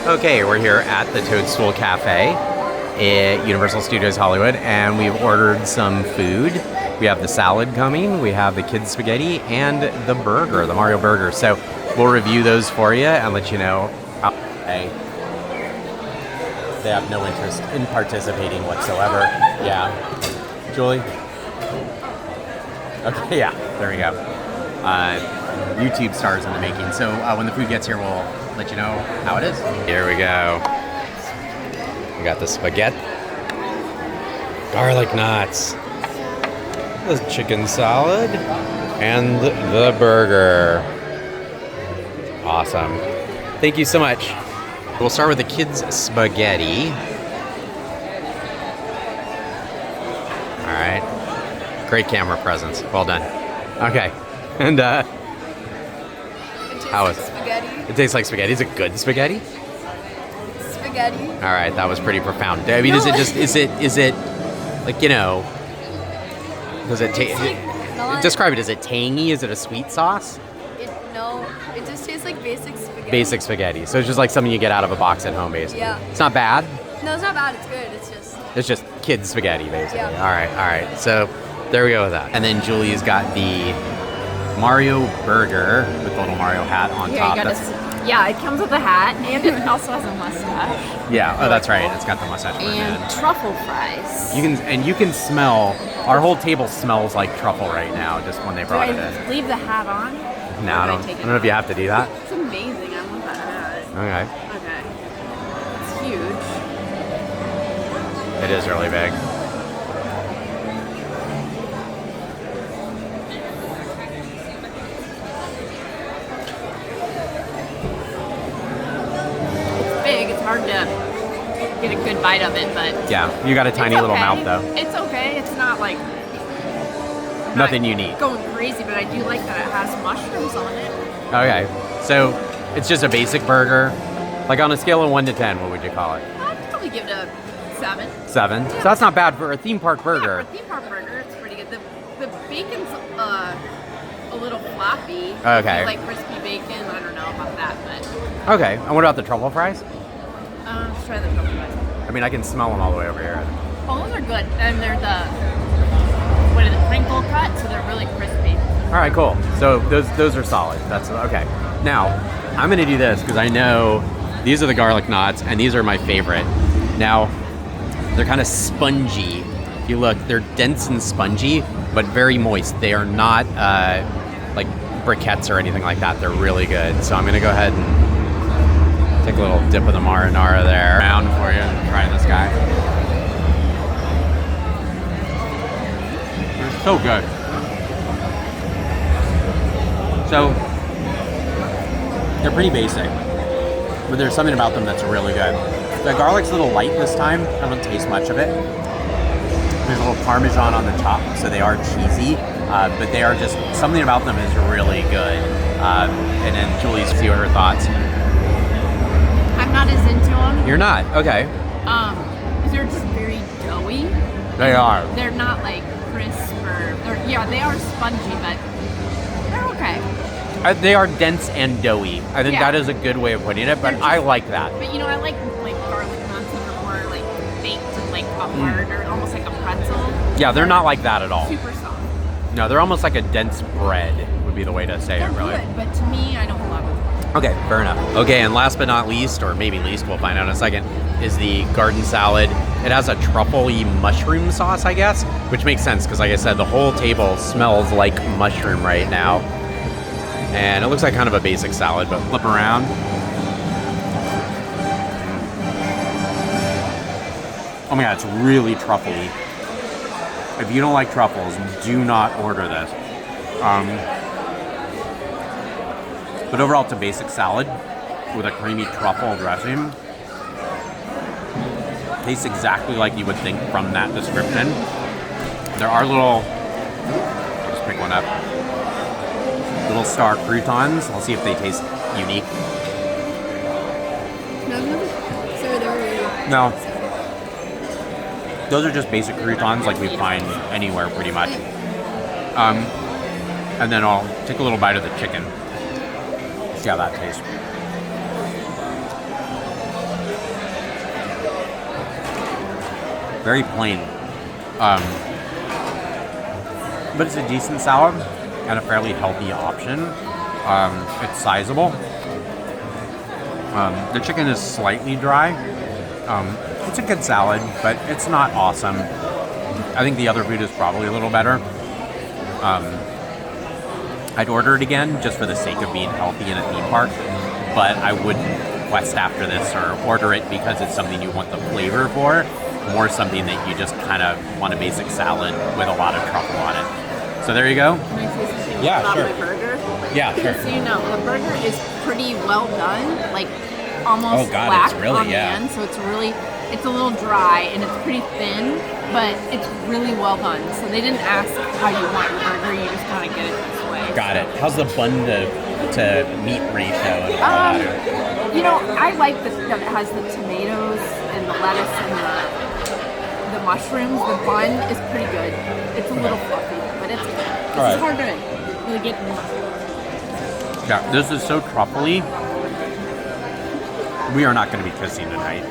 Okay, we're here at the Toadstool Cafe at Universal Studios Hollywood, and we've ordered some food. We have the salad coming, we have the kids' spaghetti, and the burger, the Mario burger. So we'll review those for you and let you know how they have no interest in participating whatsoever. Yeah. Julie? Okay, yeah, there we go. YouTube stars in the making. So when the food gets here, we'll let you know how it is. Here we go. We got the spaghetti, garlic knots, the chicken salad, and the burger. Awesome. Thank you so much. We'll start with the kids' spaghetti. All right. Great camera presence. Well done. Okay. And how is it? Spaghetti. It tastes like spaghetti. Is it good spaghetti? Spaghetti. All right, that was pretty profound. I mean, is it like, you know, does it describe it? Is it tangy? Is it a sweet sauce? No, it just tastes like basic spaghetti. Basic spaghetti. So it's just like something you get out of a box at home, basically. Yeah. It's not bad. No, it's not bad. It's good. It's just kids spaghetti, basically. Yeah. All right. So there we go with that. And then Julie's got the Mario burger with the little Mario hat on top. Yeah, it comes with a hat, and it also has a mustache. Yeah, oh, that's right. It's got the mustache. And truffle fries. You can smell. Our whole table smells like truffle right now, just when they brought it in. Leave the hat on? No, I don't know if you have to do that. It's amazing. I want that hat. Okay. It's huge. It is really big. Hard to get a good bite of it, but yeah, you got a tiny little mouth though. It's okay. It's not like nothing unique. Going crazy, but I do like that it has mushrooms on it. Okay, so it's just a basic burger. Like on a scale of 1 to 10, what would you call it? I'd probably give it a 7. 7. Yeah. So that's not bad for a theme park burger. Yeah, for a theme park burger, it's pretty good. The bacon's a little floppy. Okay. Like crispy bacon. I don't know about that, but okay. And what about the truffle fries? Let's try the truffle fries. I mean, I can smell them all the way over here. Oh, those are good. And they're crinkle cut, so they're really crispy. All right, cool. So those are solid. That's okay. Now, I'm gonna do this because I know these are the garlic knots, and these are my favorite. Now, they're kind of spongy. If you look, they're dense and spongy, but very moist. They are not like briquettes or anything like that. They're really good. So I'm gonna go ahead and take a little dip of the marinara there. Around for you and try this guy. They're so good. So, they're pretty basic, but there's something about them that's really good. The garlic's a little light this time. I don't taste much of it. There's a little Parmesan on the top, so they are cheesy, but they are just, something about them is really good. And then Julie's, see what her thoughts. I'm not as into them. You're not? Okay. They're just very doughy. They are. They're not like crisp yeah, they are spongy, but they're okay. They are dense and doughy. I think that is a good way of putting it, but I like that. But you know, I like garlic knots that are more like baked and like hard or almost like a pretzel. Yeah, they're not like that at all. Super soft. No, they're almost like a dense bread would be the way to say they're it, really. Good, but to me, I don't love them. Okay, fair enough. Okay, and last but not least, or maybe least, we'll find out in a second, is the garden salad. It has a truffle-y mushroom sauce, I guess, which makes sense because, like I said, the whole table smells like mushroom right now. And it looks like kind of a basic salad, but flip around. Oh my god, it's really truffle-y. If you don't like truffles, do not order this. But overall, it's a basic salad with a creamy truffle dressing. Tastes exactly like you would think from that description. There are little, just pick one up, little star croutons. I'll see if they taste unique. No. Those are just basic croutons like we find anywhere pretty much. And then I'll take a little bite of the chicken. See how that tastes. Very plain. But it's a decent salad and a fairly healthy option. It's sizable. The chicken is slightly dry. It's a good salad, but it's not awesome. I think the other food is probably a little better. I'd order it again just for the sake of being healthy in a theme park, but I wouldn't request after this or order it because it's something you want the flavor for, more something that you just kind of want a basic salad with a lot of truffle on it. So there you go. Can I say something Yeah, about sure. the burger? Yeah, sure. So you know, the burger is pretty well done, like almost Oh, God, black it's really, on yeah. the end. So it's a little dry and it's pretty thin, but it's really well done. So they didn't ask how you want your burger; you just kind of get it this way. Got it. How's the bun to meat ratio and all that? You know, I like that it has the tomatoes and the lettuce and the mushrooms. The bun is pretty good. It's a little fluffy, but it's good. All right. It's hard to really get. Yeah, this is so truffly. We are not going to be kissing tonight.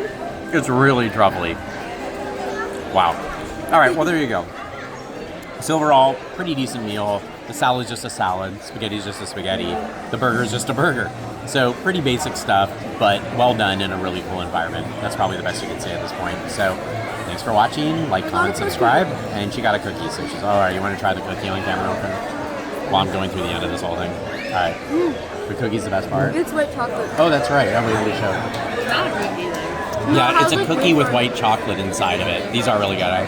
It's really truffly. Wow. All right, well, there you go. So overall, pretty decent meal. The salad's just a salad. Spaghetti's just a spaghetti. The burger's just a burger. So pretty basic stuff, but well done in a really cool environment. That's probably the best you can say at this point. So thanks for watching. Like, comment, subscribe. And she got a cookie, so she's all right. You want to try the cookie on camera open? While I'm going through the end of this whole thing. All right. The cookie's the best part. It's white chocolate. Oh, that's right. I really showed. It's not a cookie then. Yeah, it's a how's the cookie with flavor? white chocolate inside of it. These are really good.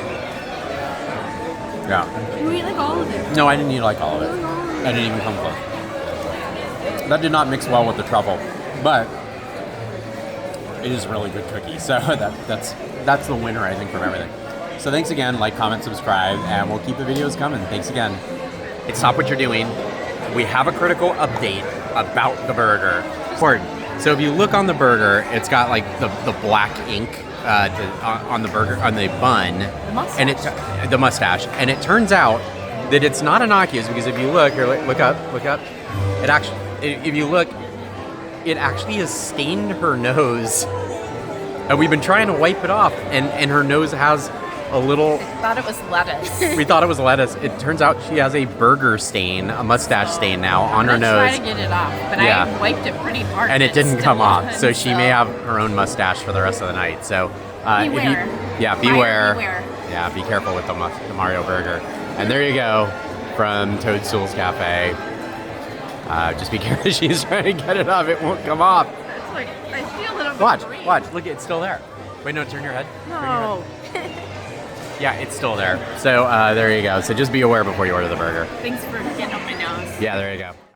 Yeah. You eat like all of it. No, I didn't eat like all of it. I didn't even come close. That did not mix well with the truffle, but it is a really good cookie. So that's the winner, I think, from everything. So thanks again. Like, comment, subscribe, and we'll keep the videos coming. Thanks again. Hey, stop what you're doing. We have a critical update about the burger. Important. So if you look on the burger, it's got like the black ink on the burger, on the bun, and the mustache. And it turns out that it's not innocuous because if you look, here, look up. It actually, if you look, it actually has stained her nose. And we've been trying to wipe it off, and her nose has a little. I thought it was lettuce. We thought it was lettuce. It turns out she has a burger stain, a mustache stain now on her I'm nose. gonna try to get it off, but Yeah. I wiped it pretty hard. And it didn't still come off, on, so she may have her own mustache for the rest of the night. So, if Beware. beware. Beware. Yeah, be careful with the Mario burger. And there you go, from Toadstool's Cafe. Just be careful. She's trying to get it off; it won't come off. It's like I feel a little bit Watch, green. watch. Look, it's still there. Wait, no, turn your head. Turn your No. head. Yeah, it's still there. So there you go. So just be aware before you order the burger. Thanks for getting on my nose. Yeah, there you go.